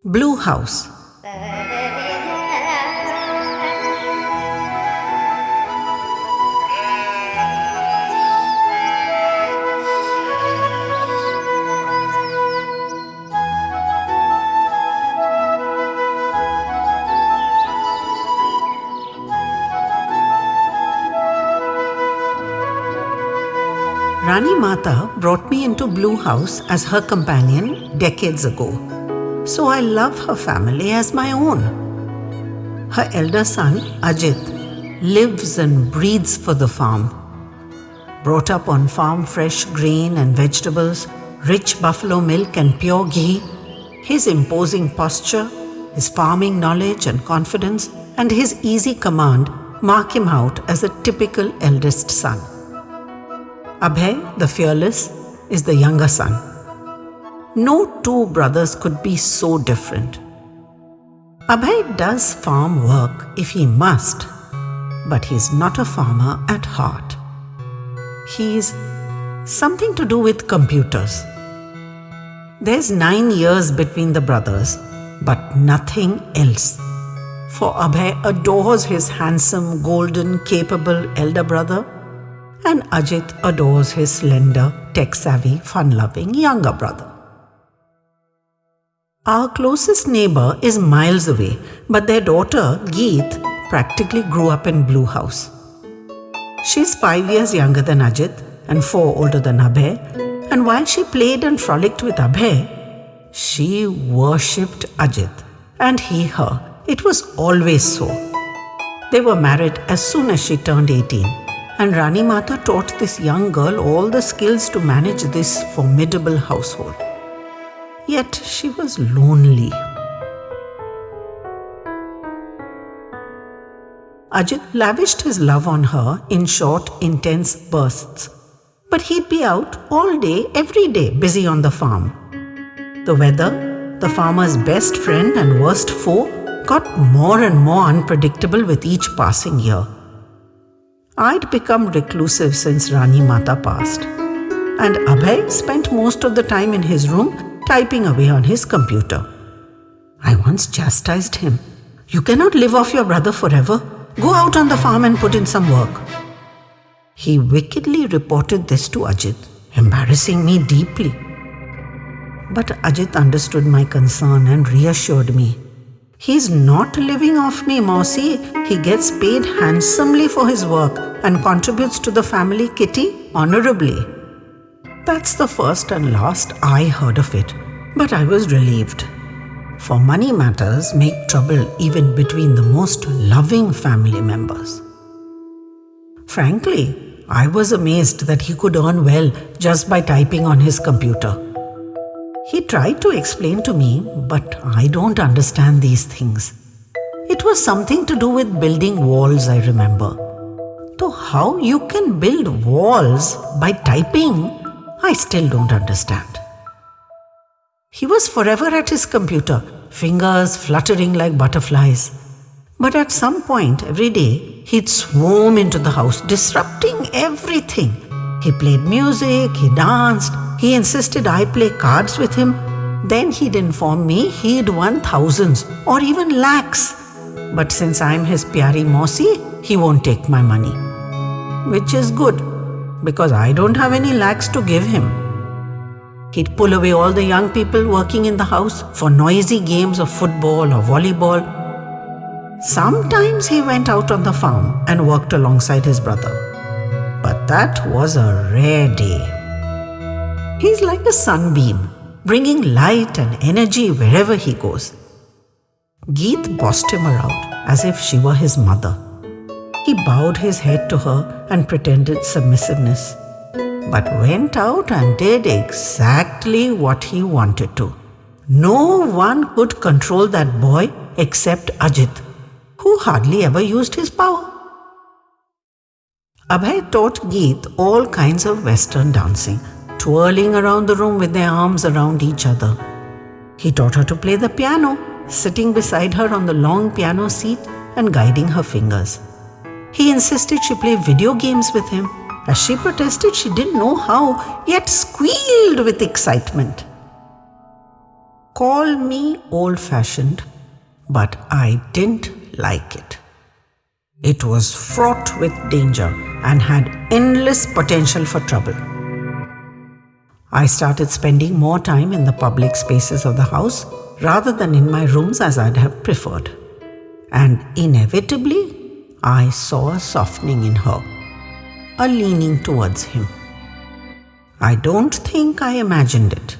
Blue House. Rani Mata brought me into Blue House as her companion decades ago, so I love her family as my own. Her elder son, Ajit, lives and breathes for the farm. Brought up on farm fresh grain and vegetables, rich buffalo milk and pure ghee, his imposing posture, his farming knowledge and confidence, and his easy command mark him out as a typical eldest son. Abhay, the fearless, is the younger son. No two brothers could be so different. Abhay does farm work if he must, but he's not a farmer at heart. He's something to do with computers. There's 9 years between the brothers, but nothing else. For Abhay adores his handsome, golden, capable elder brother, and Ajit adores his slender, tech-savvy, fun-loving younger brother. Our closest neighbor is miles away, but their daughter, Geet, practically grew up in Blue House. She's 5 years younger than Ajit and 4 older than Abhay, and while she played and frolicked with Abhay, she worshipped Ajit, and he her. It was always so. They were married as soon as she turned 18. And Rani Mata taught this young girl all the skills to manage this formidable household. Yet she was lonely. Ajit lavished his love on her in short, intense bursts. But he'd be out all day, every day, busy on the farm. The weather, the farmer's best friend and worst foe, got more and more unpredictable with each passing year. I'd become reclusive since Rani Mata passed, and Abhay spent most of the time in his room typing away on his computer. I once chastised him. "You cannot live off your brother forever. Go out on the farm and put in some work." He wickedly reported this to Ajit, embarrassing me deeply. But Ajit understood my concern and reassured me. "He's not living off me, Mausi. He gets paid handsomely for his work and contributes to the family kitty honorably." That's the first and last I heard of it, but I was relieved. For money matters make trouble even between the most loving family members. Frankly, I was amazed that he could earn well just by typing on his computer. He tried to explain to me, but I don't understand these things. It was something to do with building walls, I remember. So how you can build walls by typing, I still don't understand. He was forever at his computer, fingers fluttering like butterflies. But at some point every day, he'd swarm into the house, disrupting everything. He played music, he danced, he insisted I play cards with him. Then he'd inform me he'd won thousands or even lakhs. But since I'm his pyari Mausi, he won't take my money. Which is good, because I don't have any lakhs to give him. He'd pull away all the young people working in the house for noisy games of football or volleyball. Sometimes he went out on the farm and worked alongside his brother. But that was a rare day. He's like a sunbeam, bringing light and energy wherever he goes. Geet bossed him around as if she were his mother. He bowed his head to her and pretended submissiveness, but went out and did exactly what he wanted to. No one could control that boy except Ajit, who hardly ever used his power. Abhay taught Geet all kinds of Western dancing, twirling around the room with their arms around each other. He taught her to play the piano, sitting beside her on the long piano seat and guiding her fingers. He insisted she play video games with him, as she protested she didn't know how, yet squealed with excitement. Call me old-fashioned, but I didn't like it. It was fraught with danger and had endless potential for trouble. I started spending more time in the public spaces of the house rather than in my rooms as I'd have preferred. And inevitably, I saw a softening in her, a leaning towards him. I don't think I imagined it.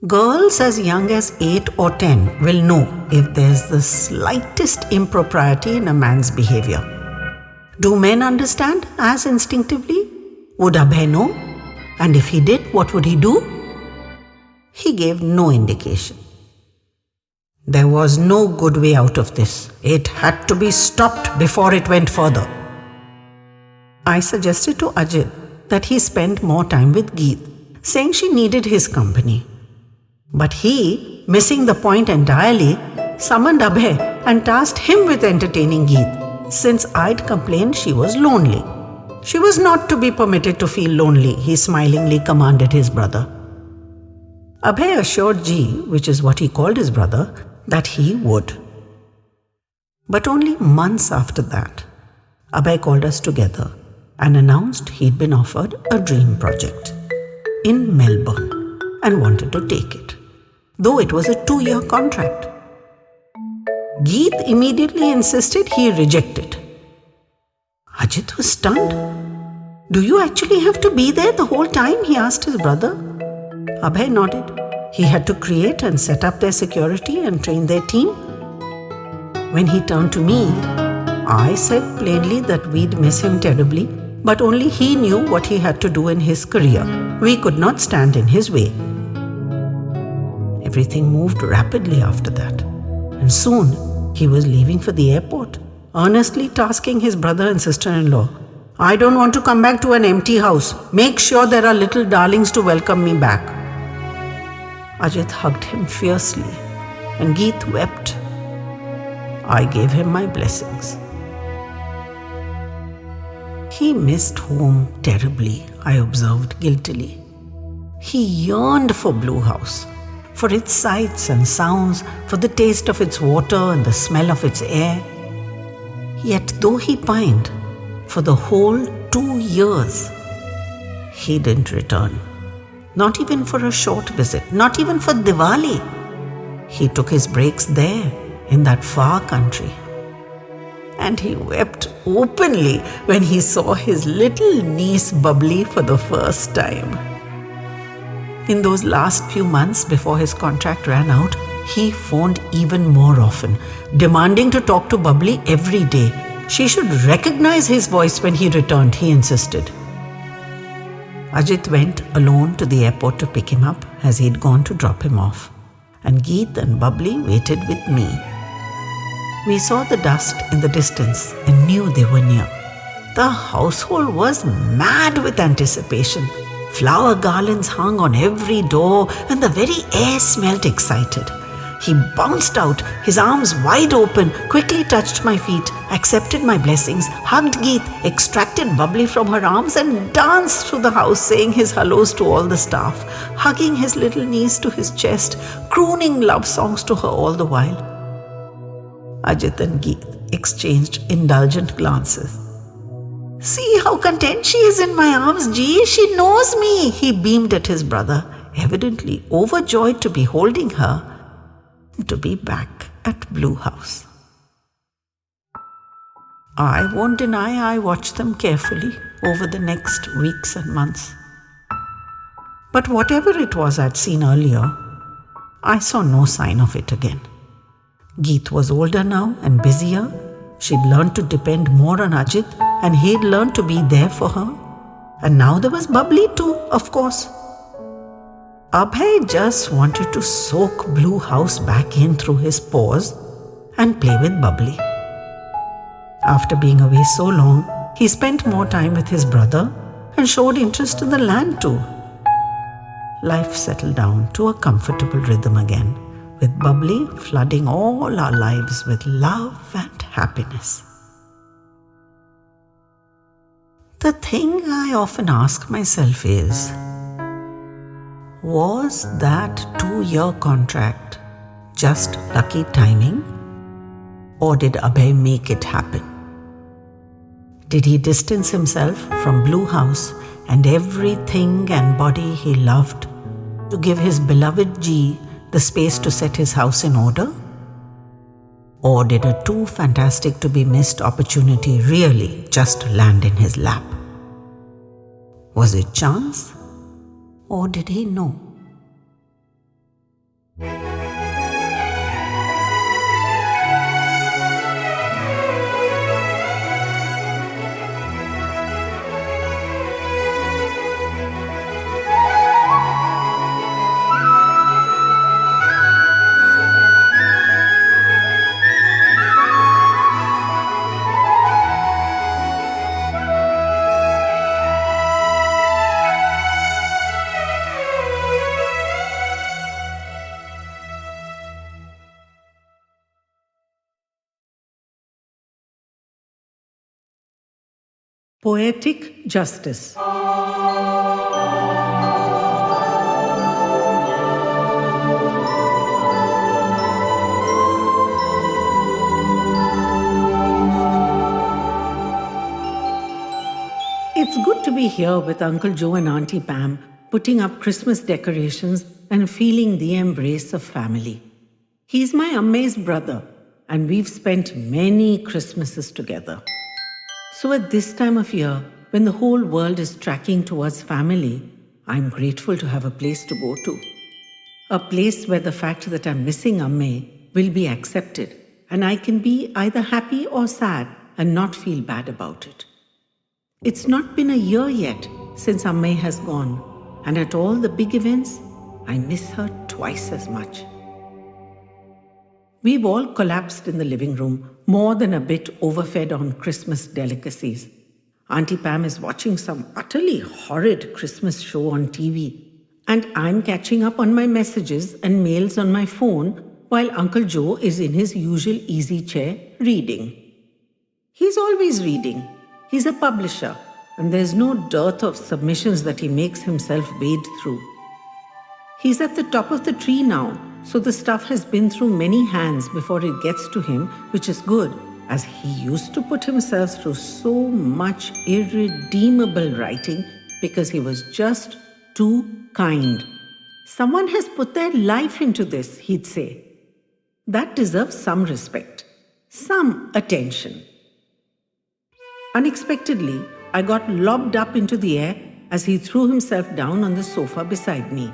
Girls as young as 8 or 10 will know if there's the slightest impropriety in a man's behavior. Do men understand as instinctively? Would Abhay know? And if he did, what would he do? He gave no indication. There was no good way out of this. It had to be stopped before it went further. I suggested to Ajit that he spend more time with Geet, saying she needed his company. But he, missing the point entirely, summoned Abhay and tasked him with entertaining Geet, since I'd complained she was lonely. She was not to be permitted to feel lonely, he smilingly commanded his brother. Abhay assured G, which is what he called his brother, that he would. But only months after that, Abhay called us together and announced he'd been offered a dream project in Melbourne and wanted to take it, though it was a 2-year contract. Geet immediately insisted he reject it. Ajit was stunned. Do you actually have to be there the whole time? He asked his brother. Abhay nodded. He had to create and set up their security and train their team. When he turned to me, I said plainly that we'd miss him terribly, but only he knew what he had to do in his career. We could not stand in his way. Everything moved rapidly after that, and soon he was leaving for the airport, earnestly tasking his brother and sister-in-law. I don't want to come back to an empty house. Make sure there are little darlings to welcome me back. Ajit hugged him fiercely, and Geet wept. I gave him my blessings. He missed home terribly, I observed guiltily. He yearned for Blue House, for its sights and sounds, for the taste of its water and the smell of its air. Yet though he pined, for the whole 2 years, he didn't return. Not even for a short visit, not even for Diwali. He took his breaks there, in that far country. And he wept openly when he saw his little niece Bubbly for the first time. In those last few months before his contract ran out, he phoned even more often, demanding to talk to Bubbly every day. She should recognize his voice when he returned, he insisted. Ajit went alone to the airport to pick him up as he'd gone to drop him off, and Geet and Bubbly waited with me. We saw the dust in the distance and knew they were near. The household was mad with anticipation. Flower garlands hung on every door and the very air smelt excited. He bounced out, his arms wide open, quickly touched my feet, accepted my blessings, hugged Geet, extracted Bubbly from her arms and danced through the house saying his hellos to all the staff, hugging his little niece to his chest, crooning love songs to her all the while. Ajit and Geet exchanged indulgent glances. See how content she is in my arms, G. She knows me, he beamed at his brother, evidently overjoyed to be holding her, to be back at Blue House. I won't deny I watched them carefully over the next weeks and months. But whatever it was I'd seen earlier, I saw no sign of it again. Geet was older now and busier. She'd learned to depend more on Ajit, and he'd learned to be there for her. And now there was Bubbly too, of course. Abhay just wanted to soak Blue House back in through his pores and play with Bubbly. After being away so long, he spent more time with his brother and showed interest in the land too. Life settled down to a comfortable rhythm again, with Bubbly flooding all our lives with love and happiness. The thing I often ask myself is, Was that 2-year contract just lucky timing? Or did Abhay make it happen? Did he distance himself from Blue House and everything and body he loved to give his beloved G the space to set his house in order? Or did a too fantastic to be missed opportunity really just land in his lap? Was it chance? Or did he know? Poetic Justice. It's good to be here with Uncle Joe and Auntie Pam, putting up Christmas decorations and feeling the embrace of family. He's my Amme's brother, and we've spent many Christmases together. So at this time of year, when the whole world is tracking towards family, I'm grateful to have a place to go to. A place where the fact that I'm missing Amme will be accepted, and I can be either happy or sad and not feel bad about it. It's not been a year yet since Amme has gone, and at all the big events, I miss her twice as much. We've all collapsed in the living room, more than a bit overfed on Christmas delicacies. Auntie Pam is watching some utterly horrid Christmas show on TV, and I'm catching up on my messages and mails on my phone while Uncle Joe is in his usual easy chair reading. He's always reading. He's a publisher, and there's no dearth of submissions that he makes himself wade through. He's at the top of the tree now, so the stuff has been through many hands before it gets to him, which is good, as he used to put himself through so much irredeemable writing because he was just too kind. Someone has put their life into this, he'd say. That deserves some respect, some attention. Unexpectedly, I got lobbed up into the air as he threw himself down on the sofa beside me.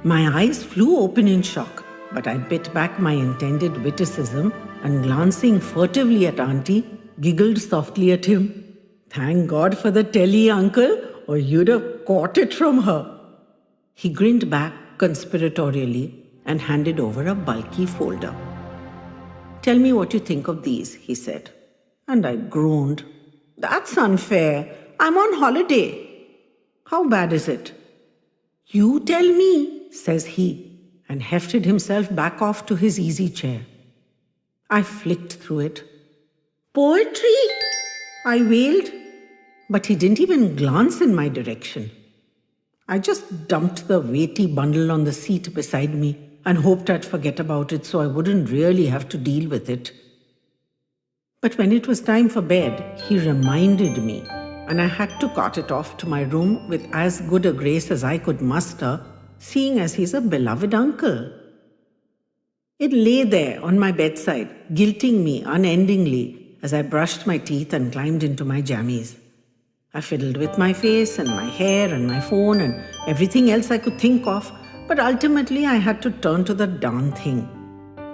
My eyes flew open in shock, but I bit back my intended witticism and, glancing furtively at Auntie, giggled softly at him. Thank God for the telly, Uncle, or you'd have caught it from her. He grinned back conspiratorially and handed over a bulky folder. Tell me what you think of these, he said. And I groaned. That's unfair. I'm on holiday. How bad is it? You tell me, says he, and hefted himself back off to his easy chair. I flicked through it. Poetry? I wailed, but he didn't even glance in my direction. I just dumped the weighty bundle on the seat beside me and hoped I'd forget about it so I wouldn't really have to deal with it. But when it was time for bed, he reminded me, and I had to cart it off to my room with as good a grace as I could muster, seeing as he's a beloved uncle. It lay there on my bedside, guilting me unendingly as I brushed my teeth and climbed into my jammies. I fiddled with my face and my hair and my phone and everything else I could think of, but ultimately I had to turn to the darn thing.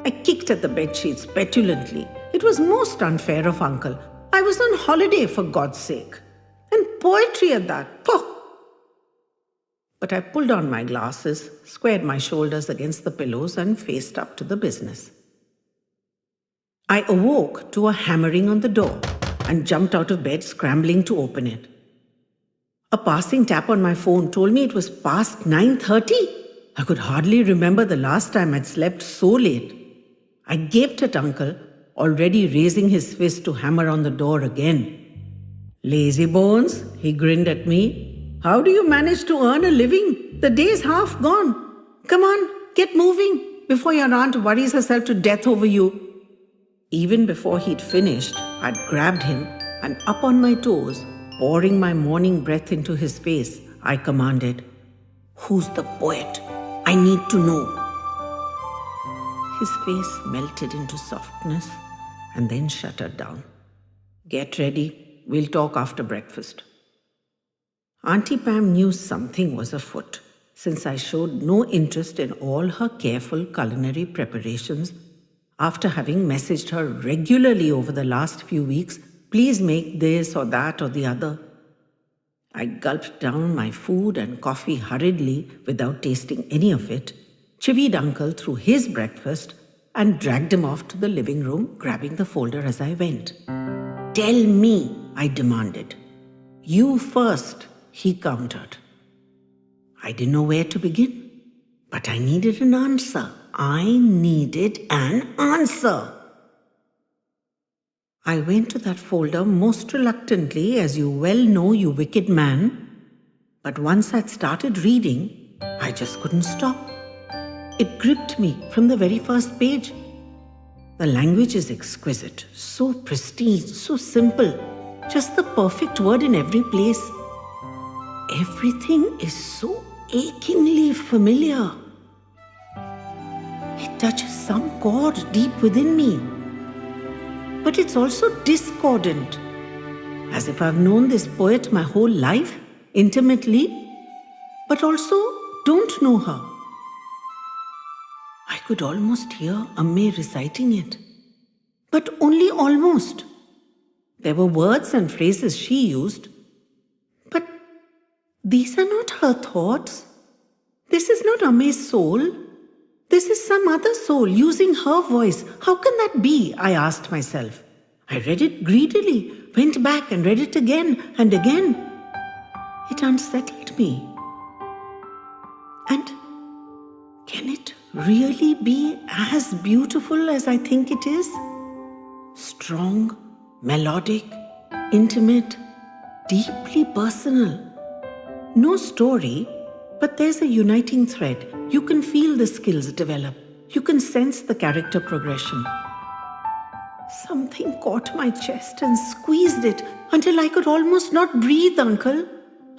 I kicked at the bedsheets petulantly. It was most unfair of Uncle. I was on holiday, for God's sake. And poetry at that. Pooh! But I pulled on my glasses, squared my shoulders against the pillows, and faced up to the business. I awoke to a hammering on the door and jumped out of bed, scrambling to open it. A passing tap on my phone told me it was past 9:30. I could hardly remember the last time I'd slept so late. I gaped at Uncle, already raising his fist to hammer on the door again. Lazy bones, he grinned at me. How do you manage to earn a living The day's half gone. Come on, get moving before your aunt worries herself to death over you. Even before he'd finished, I'd grabbed him and up on my toes, pouring my morning breath into his face, I commanded, "Who's the poet? I need to know." His face melted into softness and then shuttered down. "Get ready. We'll talk after breakfast." Auntie Pam knew something was afoot, since I showed no interest in all her careful culinary preparations after having messaged her regularly over the last few weeks, "Please make this or that or the other." I gulped down my food and coffee hurriedly without tasting any of it, chivied Uncle through his breakfast, and dragged him off to the living room, grabbing the folder as I went. "Tell me," I demanded. "You first," he countered. I didn't know where to begin, but I needed an answer. I needed an answer. I went to that folder most reluctantly, as you well know, you wicked man. But once I'd started reading, I just couldn't stop. It gripped me from the very first page. The language is exquisite, so pristine, so simple, just the perfect word in every place. Everything is so achingly familiar. It touches some chord deep within me. But it's also discordant, as if I've known this poet my whole life, intimately, but also don't know her. I could almost hear Amme reciting it, but only almost. There were words and phrases she used, but these are not her thoughts. This is not Amme's soul. This is some other soul using her voice. How can that be? I asked myself. I read it greedily, went back and read it again and again. It unsettled me. And can it really be as beautiful as I think it is? Strong, melodic, intimate, deeply personal. No story, but there's a uniting thread. You can feel the skills develop. You can sense the character progression. Something caught my chest and squeezed it until I could almost not breathe, Uncle.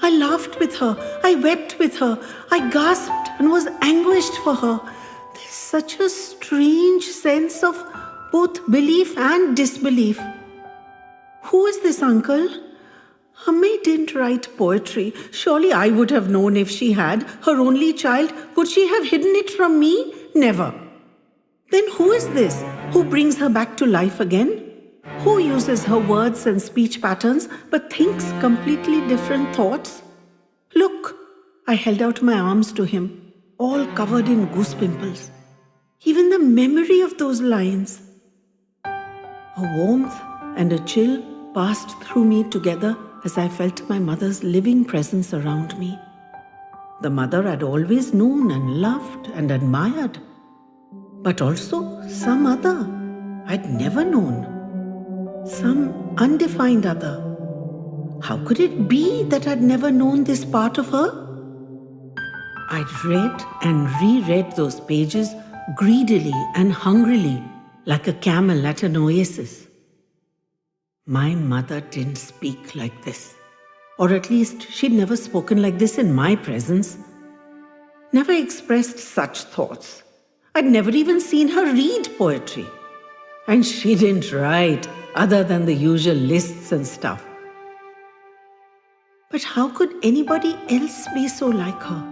I laughed with her. I wept with her. I gasped and was anguished for her. There's such a strange sense of both belief and disbelief. Who is this, Uncle? Amme didn't write poetry. Surely I would have known if she had. Her only child. Would she have hidden it from me? Never. Then who is this who brings her back to life again? Who uses her words and speech patterns but thinks completely different thoughts? Look, I held out my arms to him, all covered in goose pimples. Even the memory of those lines. A warmth and a chill passed through me together as I felt my mother's living presence around me. The mother I'd always known and loved and admired, but also some other I'd never known, some undefined other. How could it be that I'd never known this part of her? I'd read and reread those pages greedily and hungrily, like a camel at an oasis. My mother didn't speak like this. Or at least she'd never spoken like this in my presence. Never expressed such thoughts. I'd never even seen her read poetry. And she didn't write other than the usual lists and stuff. But how could anybody else be so like her?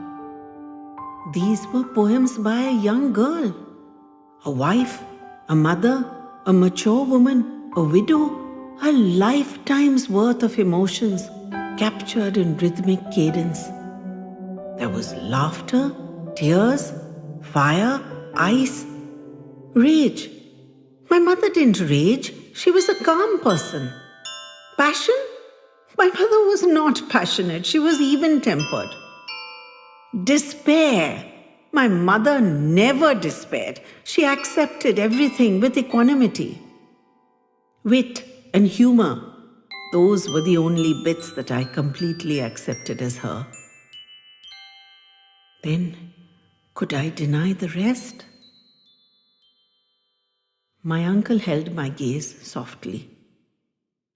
These were poems by a young girl, a wife, a mother, a mature woman, a widow, a lifetime's worth of emotions captured in rhythmic cadence. There was laughter, tears, fire, ice, rage. My mother didn't rage. She was a calm person. Passion? My mother was not passionate. She was even-tempered. Despair. My mother never despaired. She accepted everything with equanimity. Wit and humor, those were the only bits that I completely accepted as her. Then, could I deny the rest? My uncle held my gaze softly.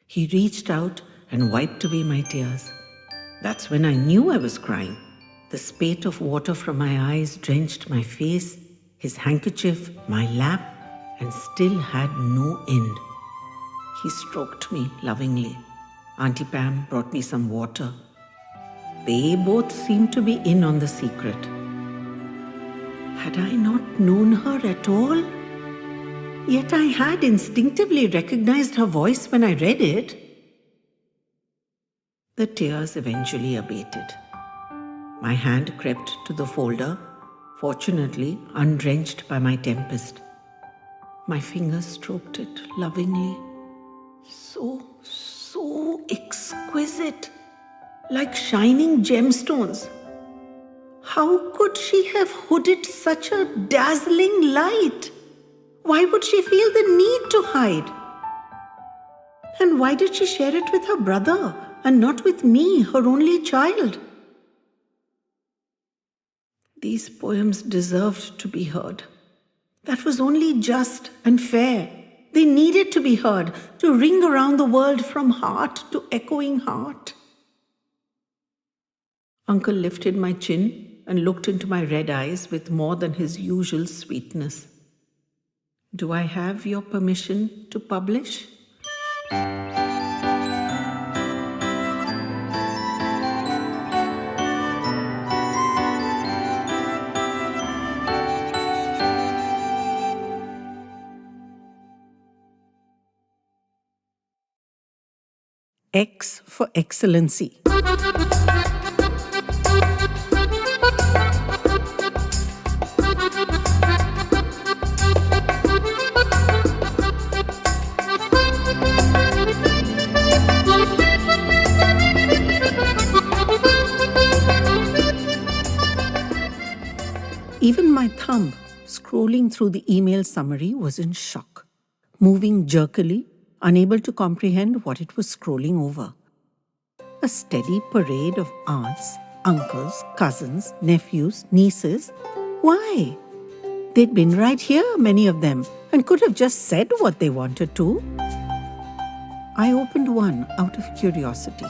He reached out and wiped away my tears. That's when I knew I was crying. The spate of water from my eyes drenched my face, his handkerchief, my lap, and still had no end. He stroked me lovingly. Auntie Pam brought me some water. They both seemed to be in on the secret. Had I not known her at all? Yet I had instinctively recognized her voice when I read it. The tears eventually abated. My hand crept to the folder, fortunately undrenched by my tempest. My fingers stroked it lovingly. So exquisite, like shining gemstones. How could she have hooded such a dazzling light? Why would she feel the need to hide? And why did she share it with her brother and not with me, her only child? These poems deserved to be heard. That was only just and fair. They needed to be heard, to ring around the world from heart to echoing heart. Uncle lifted my chin and looked into my red eyes with more than his usual sweetness. Do I have your permission to publish? X for Excellency. Even my thumb, scrolling through the email summary, was in shock, moving jerkily, unable to comprehend what it was scrolling over. A steady parade of aunts, uncles, cousins, nephews, nieces. Why? They'd been right here, many of them, and could have just said what they wanted to. I opened one out of curiosity,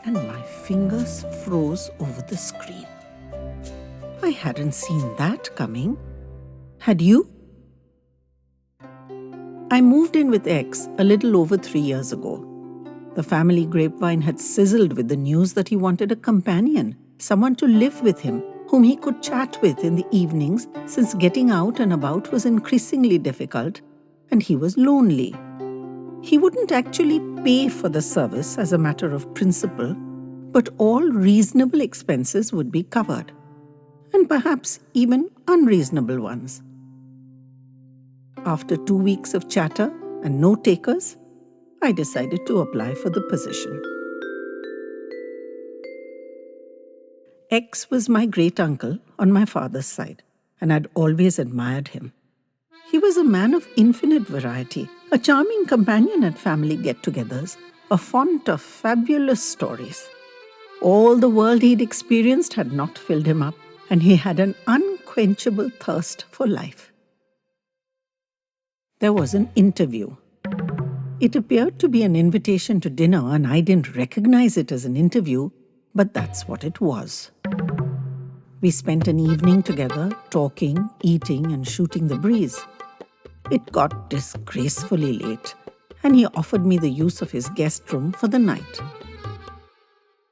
and my fingers froze over the screen. I hadn't seen that coming. Had you? I moved in with X a little over 3 years ago. The family grapevine had sizzled with the news that he wanted a companion, someone to live with him, whom he could chat with in the evenings, since getting out and about was increasingly difficult, and he was lonely. He wouldn't actually pay for the service as a matter of principle, but all reasonable expenses would be covered, and perhaps even unreasonable ones. After 2 weeks of chatter and no takers, I decided to apply for the position. X was my great-uncle on my father's side, and I'd always admired him. He was a man of infinite variety, a charming companion at family get-togethers, a font of fabulous stories. All the world he'd experienced had not filled him up, and he had an unquenchable thirst for life. There was an interview. It appeared to be an invitation to dinner, and I didn't recognize it as an interview, but that's what it was. We spent an evening together, talking, eating, and shooting the breeze. It got disgracefully late, and he offered me the use of his guest room for the night.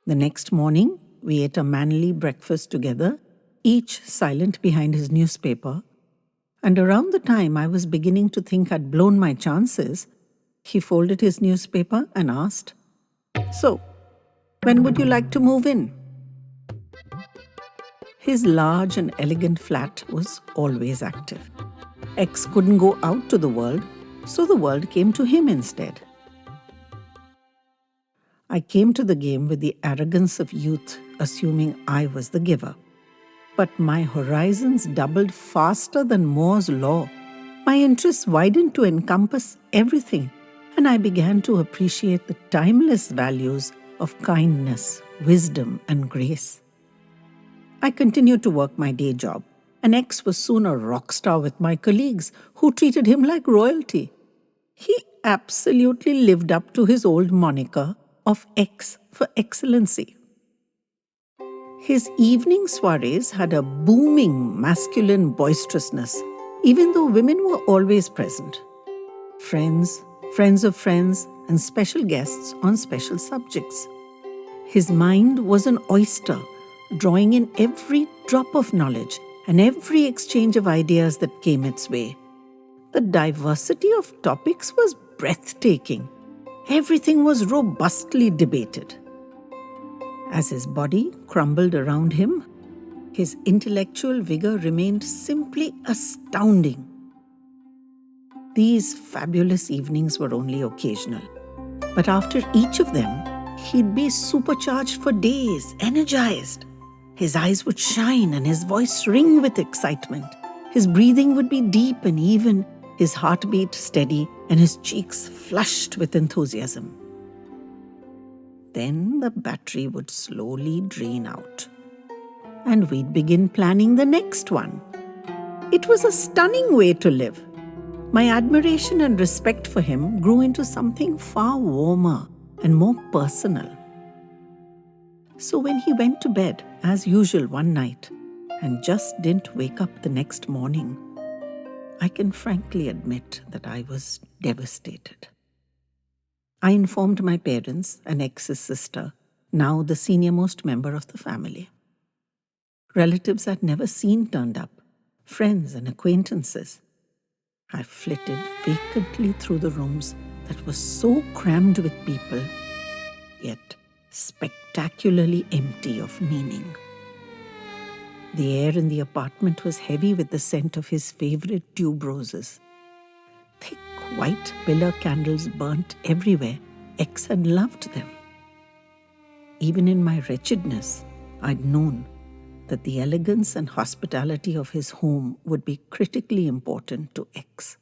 The next morning, we ate a manly breakfast together, each silent behind his newspaper, and around the time I was beginning to think I'd blown my chances, he folded his newspaper and asked, "So, when would you like to move in?" His large and elegant flat was always active. X couldn't go out to the world, so the world came to him instead. I came to the game with the arrogance of youth, assuming I was the giver. But my horizons doubled faster than Moore's law. My interests widened to encompass everything, and I began to appreciate the timeless values of kindness, wisdom, and grace. I continued to work my day job, and X was soon a rock star with my colleagues who treated him like royalty. He absolutely lived up to his old moniker of X for Excellency. His evening soirees had a booming masculine boisterousness, even though women were always present. Friends, friends of friends, and special guests on special subjects. His mind was an oyster, drawing in every drop of knowledge and every exchange of ideas that came its way. The diversity of topics was breathtaking. Everything was robustly debated. As his body crumbled around him, his intellectual vigor remained simply astounding. These fabulous evenings were only occasional, but after each of them, he'd be supercharged for days, energized. His eyes would shine and his voice ring with excitement. His breathing would be deep and even, his heartbeat steady, and his cheeks flushed with enthusiasm. Then the battery would slowly drain out, and we'd begin planning the next one. It was a stunning way to live. My admiration and respect for him grew into something far warmer and more personal. So when he went to bed, as usual one night, and just didn't wake up the next morning, I can frankly admit that I was devastated. I informed my parents and X's sister, now the senior-most member of the family. Relatives I'd never seen turned up, friends and acquaintances. I flitted vacantly through the rooms that were so crammed with people, yet spectacularly empty of meaning. The air in the apartment was heavy with the scent of his favorite tube roses. Thick white pillar candles burnt everywhere. X had loved them. Even in my wretchedness, I'd known that the elegance and hospitality of his home would be critically important to X.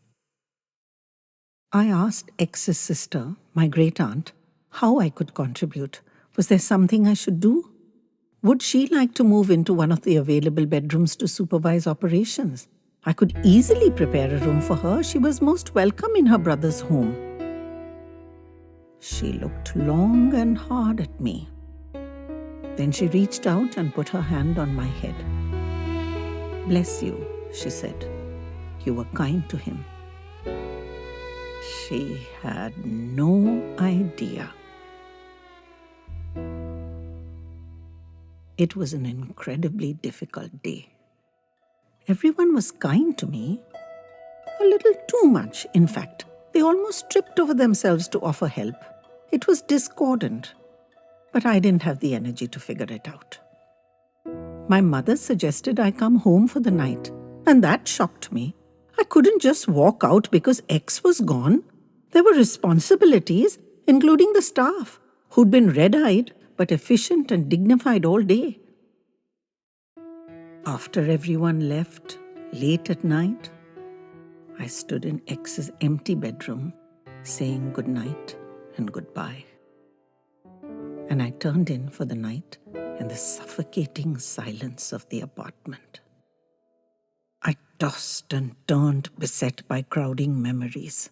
I asked X's sister, my great-aunt, how I could contribute. Was there something I should do? Would she like to move into one of the available bedrooms to supervise operations? I could easily prepare a room for her. She was most welcome in her brother's home. She looked long and hard at me. Then she reached out and put her hand on my head. "Bless you," she said. "You were kind to him." She had no idea. It was an incredibly difficult day. Everyone was kind to me. A little too much, in fact. They almost tripped over themselves to offer help. It was discordant, but I didn't have the energy to figure it out. My mother suggested I come home for the night, and that shocked me. I couldn't just walk out because X was gone. There were responsibilities, including the staff, who'd been red-eyed but efficient and dignified all day. After everyone left, late at night, I stood in X's empty bedroom, saying good night and goodbye. And I turned in for the night in the suffocating silence of the apartment. I tossed and turned, beset by crowding memories.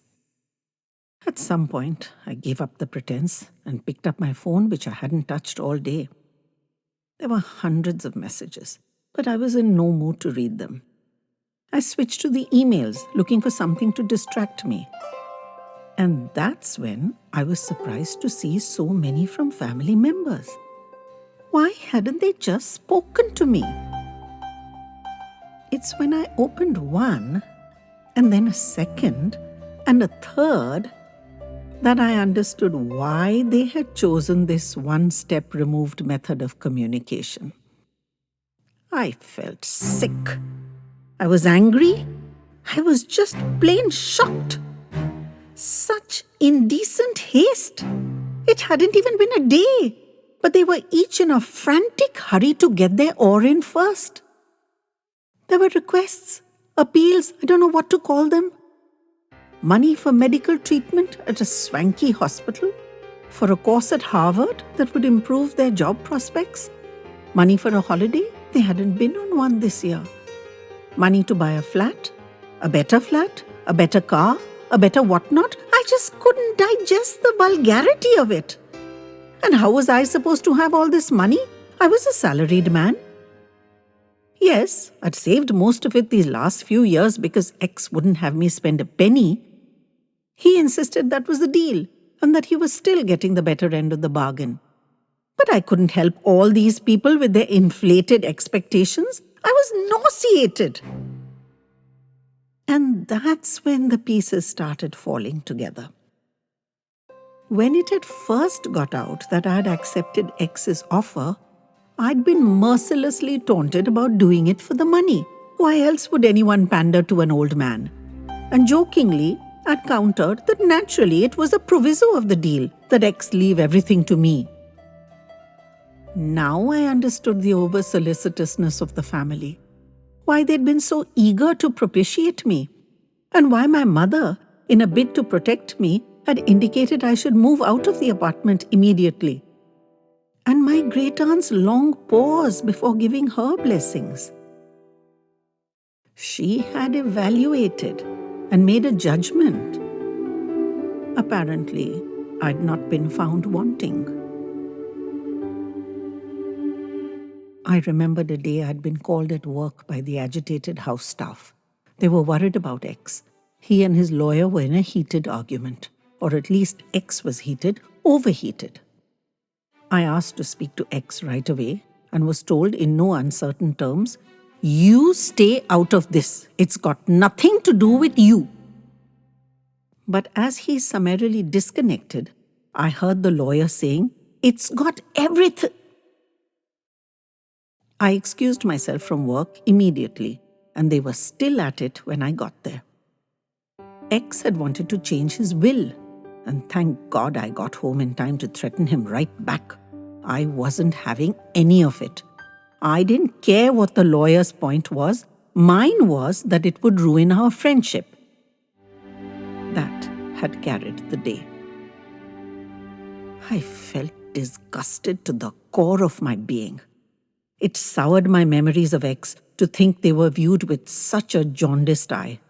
At some point, I gave up the pretense and picked up my phone, which I hadn't touched all day. There were hundreds of messages, but I was in no mood to read them. I switched to the emails, looking for something to distract me. And that's when I was surprised to see so many from family members. Why hadn't they just spoken to me? It's when I opened one, and then a second, and a third, that I understood why they had chosen this one-step removed method of communication. I felt sick. I was angry. I was just plain shocked. Such indecent haste. It hadn't even been a day, but they were each in a frantic hurry to get their oar in first. There were requests, appeals, I don't know what to call them. Money for medical treatment at a swanky hospital, for a course at Harvard that would improve their job prospects, money for a holiday, They hadn't been on one this year. Money to buy a flat, a better car, a better whatnot. I just couldn't digest the vulgarity of it. And how was I supposed to have all this money? I was a salaried man. Yes, I'd saved most of it these last few years because X wouldn't have me spend a penny. He insisted that was the deal and that he was still getting the better end of the bargain. But I couldn't help all these people with their inflated expectations. I was nauseated. And that's when the pieces started falling together. When it had first got out that I had accepted X's offer, I'd been mercilessly taunted about doing it for the money. Why else would anyone pander to an old man? And jokingly, I'd countered that naturally it was a proviso of the deal that X leave everything to me. Now I understood the over-solicitousness of the family, why they'd been so eager to propitiate me, and why my mother, in a bid to protect me, had indicated I should move out of the apartment immediately. And my great-aunt's long pause before giving her blessings. She had evaluated and made a judgment. Apparently, I'd not been found wanting. I remembered a day I'd been called at work by the agitated house staff. They were worried about X. He and his lawyer were in a heated argument, or at least X was overheated. I asked to speak to X right away and was told in no uncertain terms, "You stay out of this. It's got nothing to do with you." But as he summarily disconnected, I heard the lawyer saying, "It's got everything." I excused myself from work immediately, and they were still at it when I got there. X had wanted to change his will, and thank God I got home in time to threaten him right back. I wasn't having any of it. I didn't care what the lawyer's point was. Mine was that it would ruin our friendship. That had carried the day. I felt disgusted to the core of my being. It soured my memories of X to think they were viewed with such a jaundiced eye.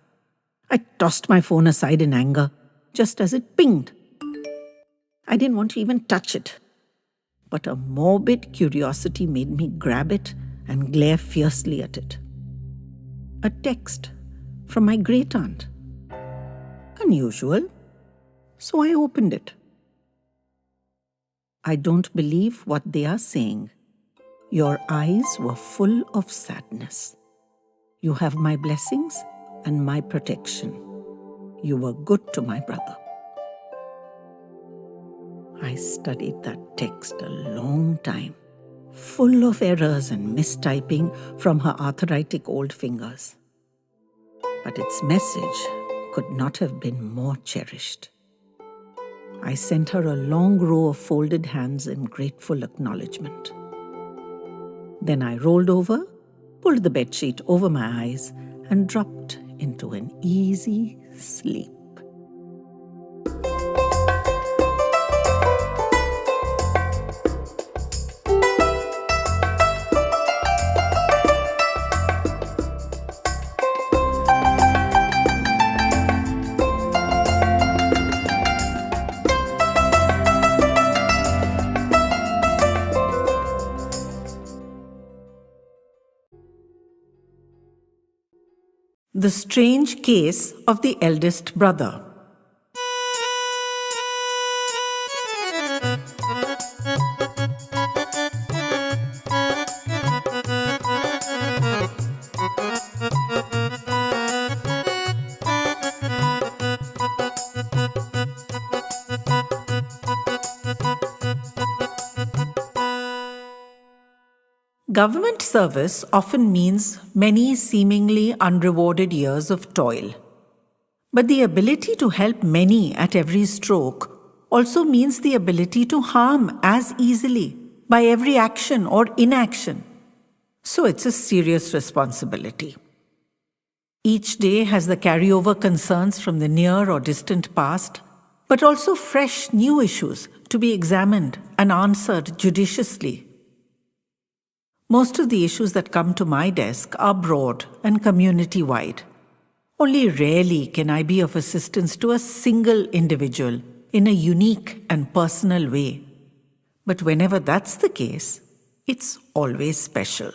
I tossed my phone aside in anger, just as it pinged. I didn't want to even touch it. But a morbid curiosity made me grab it and glare fiercely at it. A text from my great-aunt. Unusual. So I opened it. "I don't believe what they are saying. Your eyes were full of sadness. You have my blessings and my protection. You were good to my brother." I studied that text a long time, full of errors and mistyping from her arthritic old fingers. But its message could not have been more cherished. I sent her a long row of folded hands in grateful acknowledgement. Then I rolled over, pulled the bedsheet over my eyes, and dropped into an easy sleep. The Strange Case of the Eldest Brother. Government service often means many seemingly unrewarded years of toil. But the ability to help many at every stroke also means the ability to harm as easily by every action or inaction. So it's a serious responsibility. Each day has the carryover concerns from the near or distant past, but also fresh new issues to be examined and answered judiciously. Most of the issues that come to my desk are broad and community-wide. Only rarely can I be of assistance to a single individual in a unique and personal way. But whenever that's the case, it's always special.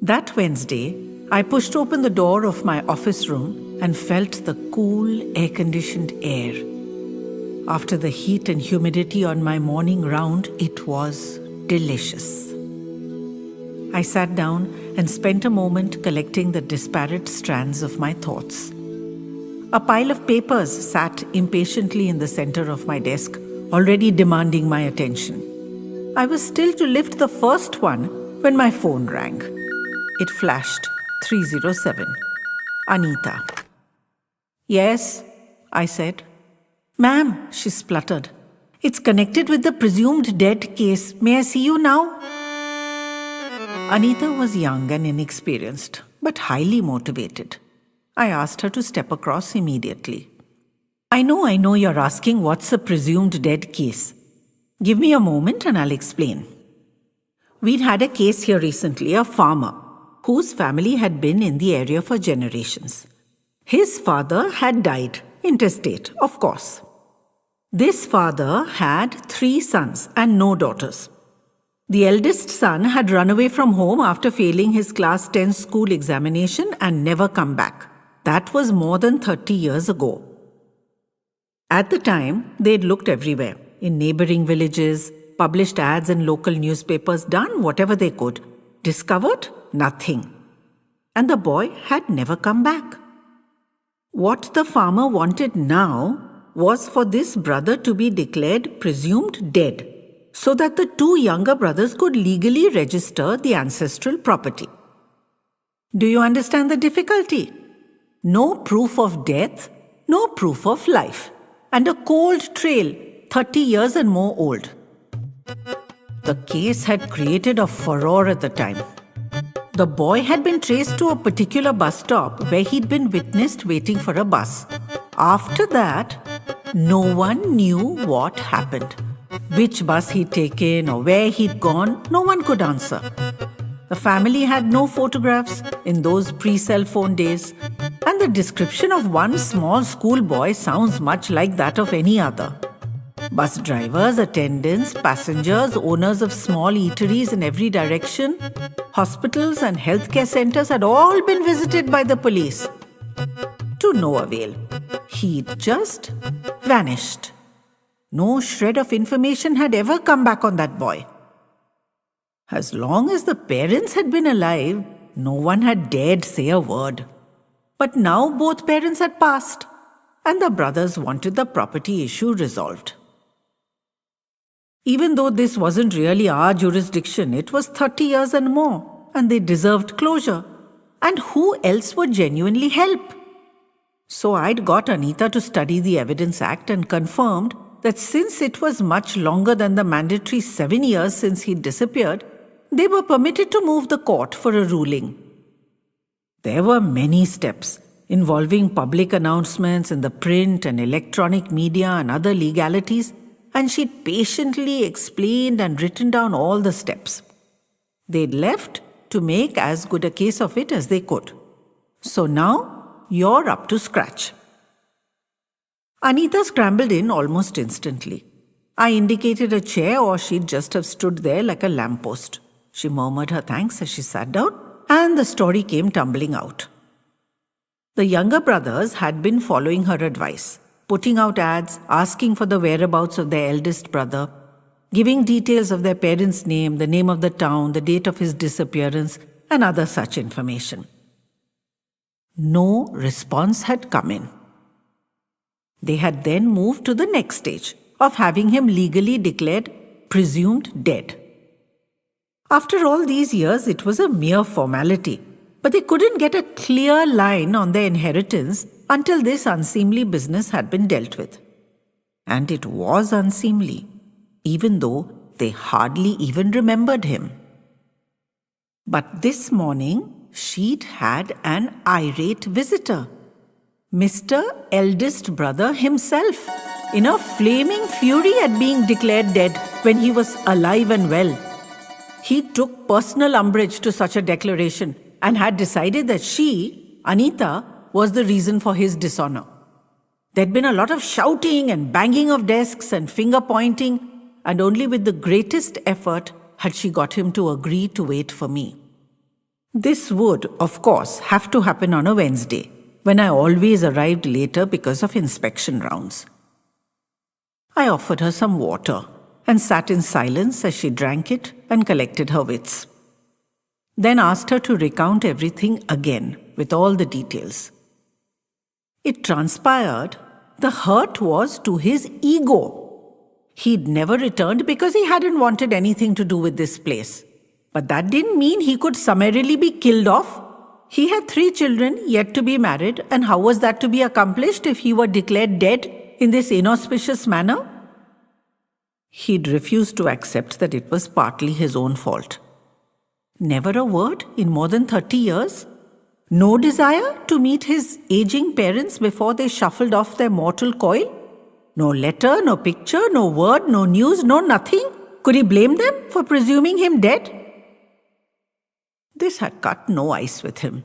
That Wednesday, I pushed open the door of my office room and felt the cool, air-conditioned air. After the heat and humidity on my morning round, it was delicious. I sat down and spent a moment collecting the disparate strands of my thoughts. A pile of papers sat impatiently in the center of my desk, already demanding my attention. I was still to lift the first one when my phone rang. It flashed 307. Anita. "Yes," I said. "Ma'am," she spluttered. "It's connected with the presumed dead case. May I see you now?" Anita was young and inexperienced, but highly motivated. I asked her to step across immediately. I know you're asking what's a presumed dead case. Give me a moment and I'll explain. We'd had a case here recently, a farmer whose family had been in the area for generations. His father had died, intestate, of course. This father had 3 sons and no daughters. The eldest son had run away from home after failing his class 10 school examination and never come back. That was more than 30 years ago. At the time, they'd looked everywhere, in neighboring villages, published ads in local newspapers, done whatever they could. Discovered nothing. And the boy had never come back. What the farmer wanted now was for this brother to be declared presumed dead, so that the 2 younger brothers could legally register the ancestral property. Do you understand the difficulty? No proof of death, no proof of life, and a cold trail 30 years and more old. The case had created a furore at the time. The boy had been traced to a particular bus stop where he'd been witnessed waiting for a bus. After that, no one knew what happened. Which bus he'd taken or where he'd gone, no one could answer. The family had no photographs in those pre-cell phone days, and the description of one small schoolboy sounds much like that of any other. Bus drivers, attendants, passengers, owners of small eateries in every direction, hospitals and healthcare centers had all been visited by the police. To no avail. He'd just vanished. No shred of information had ever come back on that boy. As long as the parents had been alive, no one had dared say a word. But now both parents had passed, and the brothers wanted the property issue resolved. Even though this wasn't really our jurisdiction, it was 30 years and more, and they deserved closure. And who else would genuinely help? So I'd got Anita to study the Evidence Act and confirmed that since it was much longer than the mandatory 7 years since he'd disappeared, they were permitted to move the court for a ruling. There were many steps involving public announcements in the print and electronic media and other legalities, and she'd patiently explained and written down all the steps. They'd left to make as good a case of it as they could. So now, you're up to scratch. Anita scrambled in almost instantly. I indicated a chair, or she'd just have stood there like a lamppost. She murmured her thanks as she sat down, and the story came tumbling out. The younger brothers had been following her advice, putting out ads, asking for the whereabouts of their eldest brother, giving details of their parents' name, the name of the town, the date of his disappearance, and other such information. No response had come in. They had then moved to the next stage of having him legally declared presumed dead. After all these years, it was a mere formality, but they couldn't get a clear line on their inheritance until this unseemly business had been dealt with. And it was unseemly, even though they hardly even remembered him. But this morning, she'd had an irate visitor. Mr. Eldest brother himself, in a flaming fury at being declared dead when he was alive and well. He took personal umbrage to such a declaration and had decided that she, Anita, was the reason for his dishonor. There'd been a lot of shouting and banging of desks and finger pointing, and only with the greatest effort had she got him to agree to wait for me. This would, of course, have to happen on a Wednesday, when I always arrived later because of inspection rounds. I offered her some water and sat in silence as she drank it and collected her wits. Then asked her to recount everything again with all the details. It transpired the hurt was to his ego. He'd never returned because he hadn't wanted anything to do with this place. But that didn't mean he could summarily be killed off. He had 3 children yet to be married, and how was that to be accomplished if he were declared dead in this inauspicious manner? He'd refused to accept that it was partly his own fault. Never a word in more than 30 years? No desire to meet his aging parents before they shuffled off their mortal coil? No letter, no picture, no word, no news, no nothing? Could he blame them for presuming him dead? This had cut no ice with him.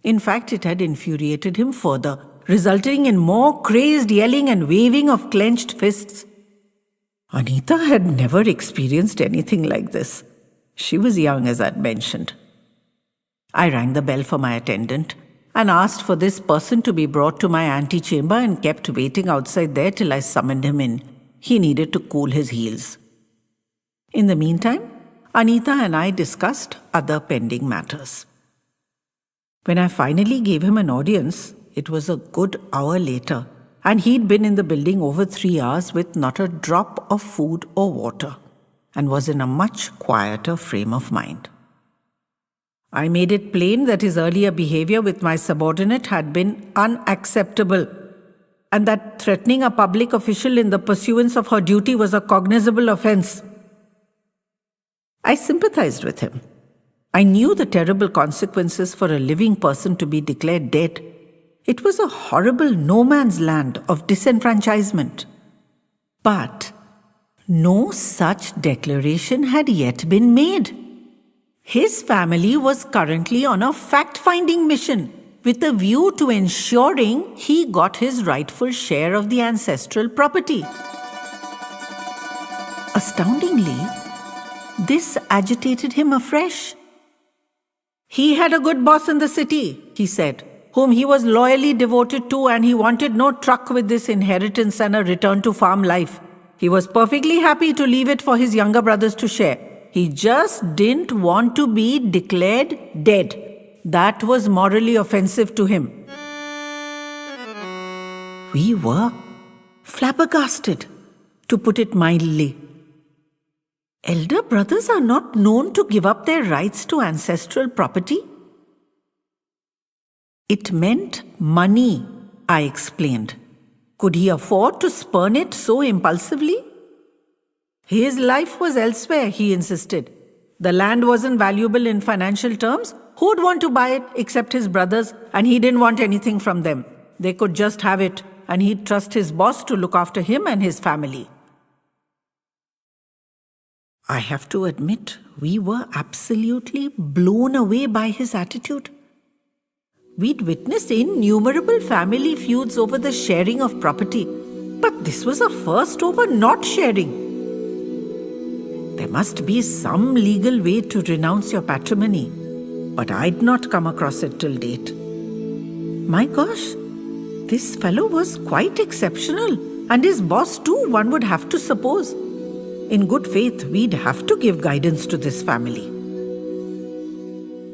In fact, it had infuriated him further, resulting in more crazed yelling and waving of clenched fists. Anita had never experienced anything like this. She was young, as I'd mentioned. I rang the bell for my attendant and asked for this person to be brought to my antechamber and kept waiting outside there till I summoned him in. He needed to cool his heels. In the meantime, Anita and I discussed other pending matters. When I finally gave him an audience, it was a good hour later, and he'd been in the building over 3 hours with not a drop of food or water, and was in a much quieter frame of mind. I made it plain that his earlier behavior with my subordinate had been unacceptable, and that threatening a public official in the pursuance of her duty was a cognizable offense. I sympathized with him. I knew the terrible consequences for a living person to be declared dead. It was a horrible no man's land of disenfranchisement. But no such declaration had yet been made. His family was currently on a fact-finding mission with a view to ensuring he got his rightful share of the ancestral property. Astoundingly, this agitated him afresh. He had a good boss in the city, he said, whom he was loyally devoted to, and he wanted no truck with this inheritance and a return to farm life. He was perfectly happy to leave it for his younger brothers to share. He just didn't want to be declared dead. That was morally offensive to him. We were flabbergasted, to put it mildly. Elder brothers are not known to give up their rights to ancestral property. It meant money, I explained. Could he afford to spurn it so impulsively? His life was elsewhere, he insisted. The land wasn't valuable in financial terms. Who'd want to buy it except his brothers? And he didn't want anything from them. They could just have it, and he'd trust his boss to look after him and his family. I have to admit, we were absolutely blown away by his attitude. We'd witnessed innumerable family feuds over the sharing of property, but this was a first over not sharing. There must be some legal way to renounce your patrimony, but I'd not come across it till date. My gosh, this fellow was quite exceptional, and his boss too, one would have to suppose. In good faith, we'd have to give guidance to this family.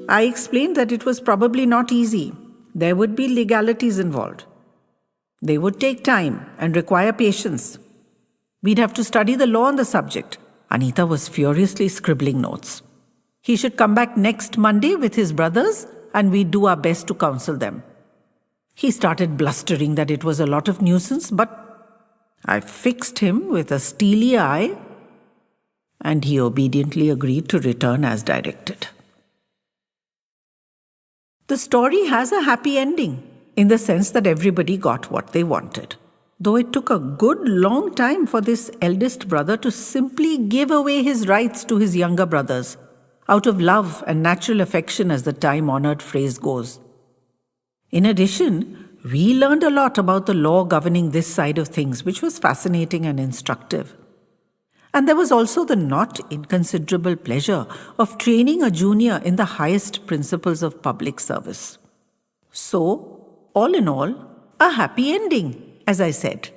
I explained that it was probably not easy. There would be legalities involved. They would take time and require patience. We'd have to study the law on the subject. Anita was furiously scribbling notes. He should come back next Monday with his brothers, and we'd do our best to counsel them. He started blustering that it was a lot of nuisance, but I fixed him with a steely eye, and he obediently agreed to return as directed. The story has a happy ending, in the sense that everybody got what they wanted, though it took a good long time for this eldest brother to simply give away his rights to his younger brothers, out of love and natural affection, as the time-honored phrase goes. In addition, we learned a lot about the law governing this side of things, which was fascinating and instructive. And there was also the not inconsiderable pleasure of training a junior in the highest principles of public service. So, all in all, a happy ending, as I said.